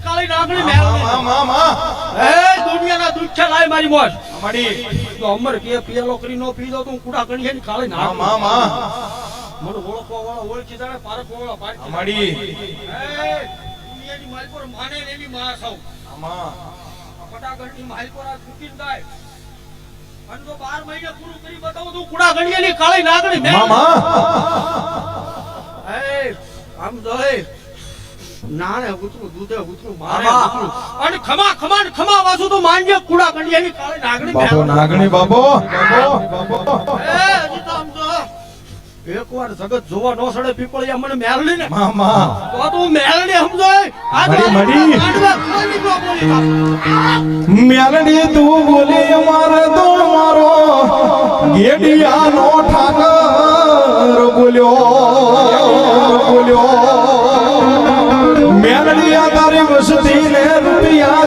કાળી નાગણી દુનિયાના દુઃખ લાય મારી મોજ તો અમર કે પિયાલો કરી નો પી દો તું કુડા કણીએ કાળી નાગણી મને ઓળખવા વાળા ઓળખી જાણે પારખ વાળા પારખી દુનિયાની માલ પર માને ને એની માં સૌ ફટાકડની માલ પર આ છૂટી જાય અને જો 12 મહિને પૂરું કરી બતાવું તું કુડા કણીએ કાળી નાગણી આમ જોય નાણે ઉતરું દૂધે ઉતરું મારે ઉતરું અને ખમા ખમા ખમા વાસુ તો માનજે કુડા કંડિયાની કાળી નાગણી બાબો નાગણી બાબો હજી તો આમ જો એકવાર જગત જોવા નો સડે પીપળિયા મને મેલડી ને મામા તો તું મેલડી સમજો આ મડી મેલડી તું બોલી અમારે તો મારો ગેડિયાનો ઠાકર બોલ્યો મેલડી તારી વસતી ને રૂપિયા